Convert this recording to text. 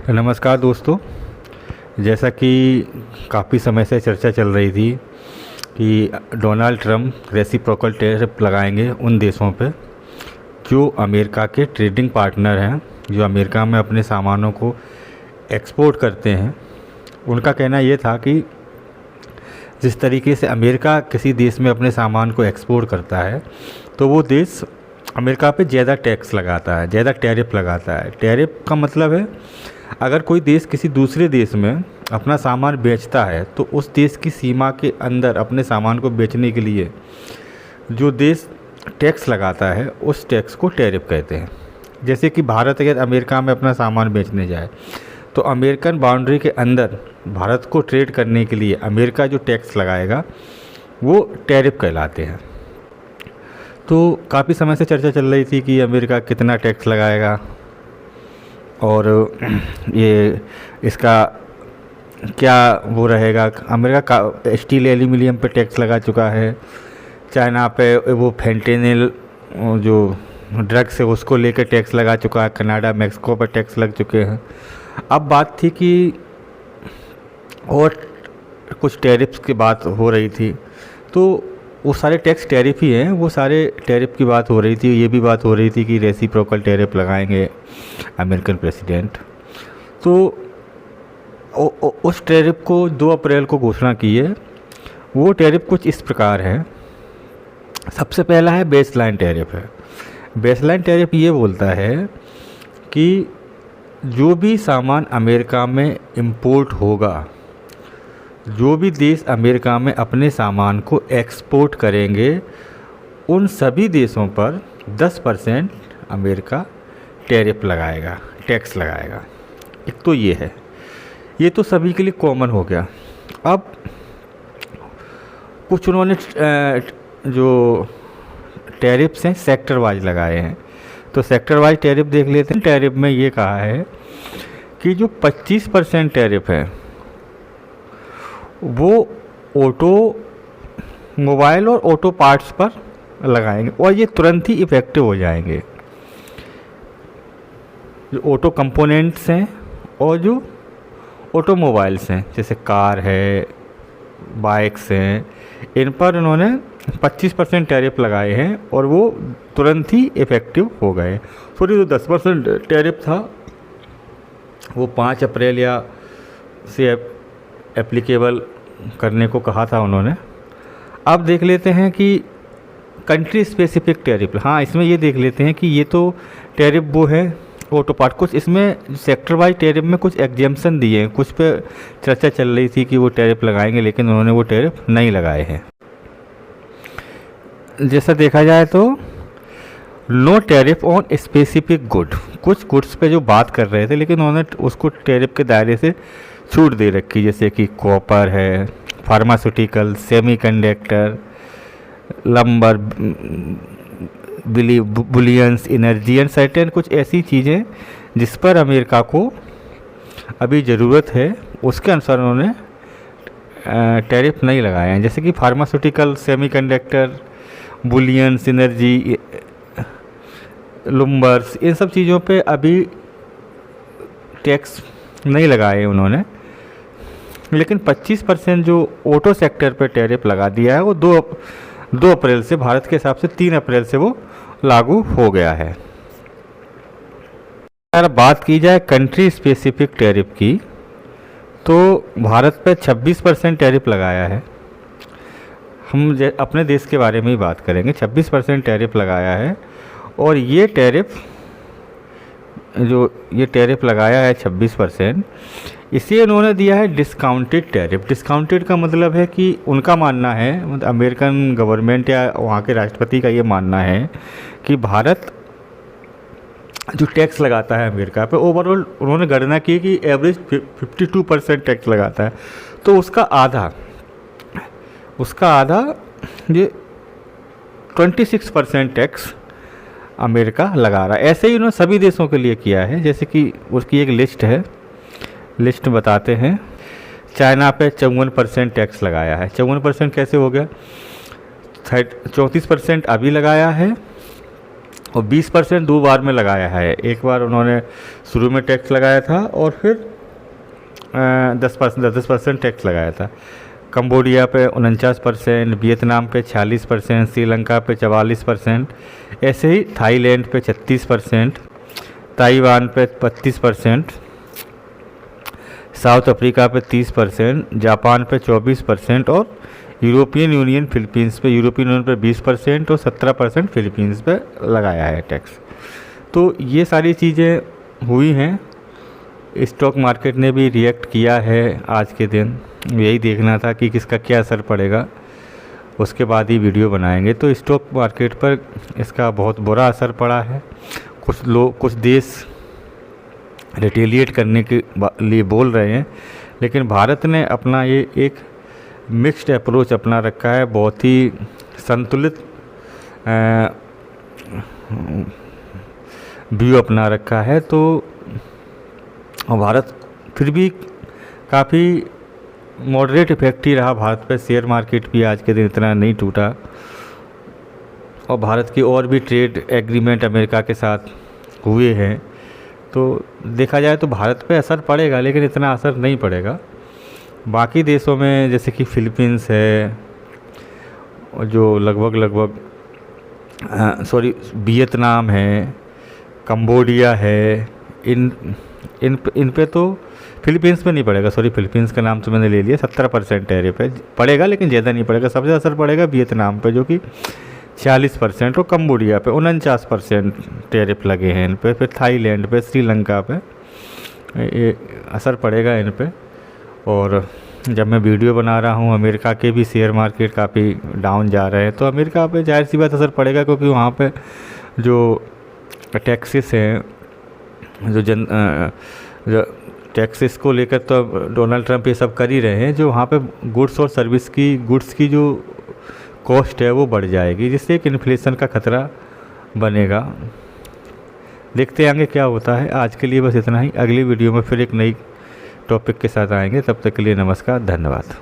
नमस्कार दोस्तों। जैसा कि काफ़ी समय से चर्चा चल रही थी कि डोनाल्ड ट्रंप रेसिप्रोकल टैरिफ लगाएंगे उन देशों पे जो अमेरिका के ट्रेडिंग पार्टनर हैं, जो अमेरिका में अपने सामानों को एक्सपोर्ट करते हैं। उनका कहना ये था कि जिस तरीके से अमेरिका किसी देश में अपने सामान को एक्सपोर्ट करता है तो वो देश अमेरिका पे ज़्यादा टैक्स लगाता है, ज़्यादा टैरिफ लगाता है। टैरिफ का मतलब है अगर कोई देश किसी दूसरे देश में अपना सामान बेचता है तो उस देश की सीमा के अंदर अपने सामान को बेचने के लिए जो देश टैक्स लगाता है उस टैक्स को टैरिफ कहते हैं। जैसे कि भारत अगर अमेरिका में अपना सामान बेचने जाए तो अमेरिकन बाउंड्री के अंदर भारत को ट्रेड करने के लिए अमेरिका जो टैक्स लगाएगा वो टैरिफ कहलाते हैं। तो काफ़ी समय से चर्चा चल रही थी कि अमेरिका कितना टैक्स लगाएगा और ये इसका क्या वो रहेगा। अमेरिका का स्टील एल्यूमिनियम पे टैक्स लगा चुका है, चाइना पे वो फेंटेनिल जो ड्रग्स है उसको लेकर टैक्स लगा चुका है, कनाडा मैक्सिको पर टैक्स लग चुके हैं। अब बात थी कि और कुछ टैरिफ्स की बात हो रही थी, तो वो सारे टैक्स टैरिफ ही हैं, वो सारे टैरिफ की बात हो रही थी। ये भी बात हो रही थी कि रेसिप्रोकल टैरिफ लगाएंगे अमेरिकन प्रेसिडेंट। तो उस टैरिफ को 2 अप्रैल को घोषणा की है। वो टैरिफ कुछ इस प्रकार है। सबसे पहला है बेसलाइन टैरिफ है। बेसलाइन टैरिफ ये बोलता है कि जो भी सामान अमेरिका में इंपोर्ट होगा, जो भी देश अमेरिका में अपने सामान को एक्सपोर्ट करेंगे, उन सभी देशों पर 10% अमेरिका टैरिफ लगाएगा, टैक्स लगाएगा। एक तो ये है, ये तो सभी के लिए कॉमन हो गया। अब कुछ उन्होंने जो टैरिफ्स हैं सेक्टर वाइज लगाए हैं। तो सेक्टर वाइज टैरिफ देख लेते हैं। टैरिफ में ये कहा है कि जो 25% टैरिफ है वो ऑटो मोबाइल और ऑटो पार्ट्स पर लगाएंगे और ये तुरंत ही इफ़ेक्टिव हो जाएंगे। जो ऑटो कंपोनेंट्स हैं और जो ऑटोमोबाइल्स हैं जैसे कार है, बाइक्स हैं, इन पर उन्होंने 25% टैरिफ लगाए हैं और वो तुरंत ही इफ़ेक्टिव हो गए। सॉरी, जो 10% टैरिफ था वो 5 अप्रैल या से एप्लीकेबल करने को कहा था उन्होंने। अब देख लेते हैं कि कंट्री स्पेसिफिक टैरिफ। हाँ, इसमें ये देख लेते हैं कि ये तो टैरिफ वो है ऑटो पार्ट। कुछ इसमें सेक्टर वाइज टैरिफ में कुछ एग्जेम्पशन दिए हैं, कुछ पे चर्चा चल रही थी कि वो टैरिफ लगाएंगे, लेकिन उन्होंने वो टैरिफ नहीं लगाए हैं। जैसा देखा जाए तो no tariff on specific good, कुछ गुड्स पे जो बात कर रहे थे लेकिन उन्होंने उसको टैरिफ के दायरे से छूट दे रखी, जैसे कि कॉपर है, pharmaceutical, semiconductor, lumbar, bullions, energy and certain कुछ ऐसी चीज़ें जिस पर अमेरिका को अभी ज़रूरत है, उसके अनुसार उन्होंने टैरिफ नहीं लगाए हैं। जैसे कि फार्मास्यूटिकल, सेमीकंडक्टर, बुलियंस, एनर्जी, लंबर्स, इन सब चीज़ों पे अभी टैक्स नहीं लगाए उन्होंने। लेकिन 25% जो ऑटो सेक्टर पर टैरिफ लगा दिया है वो 2 अप्रैल से, भारत के हिसाब से 3 अप्रैल से वो लागू हो गया है। अगर बात की जाए कंट्री स्पेसिफिक टैरिफ की तो भारत पे 26% टैरिफ लगाया है। हम अपने देश के बारे में ही बात करेंगे। 26% टैरिफ लगाया है और ये टैरिफ लगाया है 26%, इसे उन्होंने दिया है डिस्काउंटेड टैरिफ। डिस्काउंटेड का मतलब है कि उनका मानना है, मतलब अमेरिकन गवर्नमेंट या वहाँ के राष्ट्रपति का ये मानना है कि भारत जो टैक्स लगाता है अमेरिका पे, ओवरऑल उन्होंने गणना की कि एवरेज 52% टैक्स लगाता है, तो उसका आधा ये 26% टैक्स अमेरिका लगा रहा है। ऐसे ही उन्होंने सभी देशों के लिए किया है। जैसे कि उसकी एक लिस्ट है, लिस्ट बताते हैं। चाइना पे 54% टैक्स लगाया है। 54% कैसे हो गया? 34% अभी लगाया है और 20% दो बार में लगाया है। एक बार उन्होंने शुरू में टैक्स लगाया था और फिर 10% टैक्स लगाया था। कंबोडिया पे 49%, वियतनाम पे 46%, श्रीलंका पे 44%, ऐसे ही थाईलैंड पे 36%, ताइवान पे 32%, साउथ अफ्रीका पे 30%, जापान पे 24% और यूरोपियन यूनियन पे 20% और 17% फिलीपींस पे लगाया है टैक्स। तो ये सारी चीज़ें हुई हैं। स्टॉक मार्केट ने भी रिएक्ट किया है आज के दिन। यही देखना था कि किसका क्या असर पड़ेगा, उसके बाद ही वीडियो बनाएंगे। तो स्टॉक मार्केट पर इसका बहुत बुरा असर पड़ा है। कुछ देश रिटेलिएट करने के लिए बोल रहे हैं, लेकिन भारत ने अपना ये एक मिक्स्ड अप्रोच अपना रखा है, बहुत ही संतुलित व्यू अपना रखा है। तो भारत फिर भी काफ़ी मॉडरेट इफेक्ट ही रहा भारत पे। शेयर मार्केट भी आज के दिन इतना नहीं टूटा और भारत की और भी ट्रेड एग्रीमेंट अमेरिका के साथ हुए हैं। तो देखा जाए तो भारत पे असर पड़ेगा, लेकिन इतना असर नहीं पड़ेगा। बाकी देशों में जैसे कि फिलीपींस है, और जो लगभग वियतनाम है, कंबोडिया है, इन पे तो फिलीपींस पे नहीं पड़ेगा। फिलीपींस का नाम तो मैंने ले लिया। 17% टैरिफ है, पड़ेगा लेकिन ज़्यादा नहीं पड़ेगा। सबसे असर पड़ेगा वियतनाम पे जो कि 40% और कंबोडिया पे 49% टैरिफ लगे हैं इन पे। फिर थाईलैंड पे, श्रीलंका पे ये असर पड़ेगा इन पे। और जब मैं वीडियो बना रहा हूँ, अमेरिका के भी शेयर मार्केट काफ़ी डाउन जा रहे हैं, तो अमेरिका पे जाहिर सी बात असर पड़ेगा, क्योंकि वहाँ पे जो टैक्सेस हैं, जो टैक्सेस को लेकर तो डोनाल्ड ट्रंप ये सब कर ही रहे हैं। जो वहाँ पे गुड्स की जो कॉस्ट है वो बढ़ जाएगी, जिससे एक इन्फ्लेशन का खतरा बनेगा। देखते आगे क्या होता है। आज के लिए बस इतना ही। अगली वीडियो में फिर एक नई टॉपिक के साथ आएंगे। तब तक के लिए नमस्कार, धन्यवाद।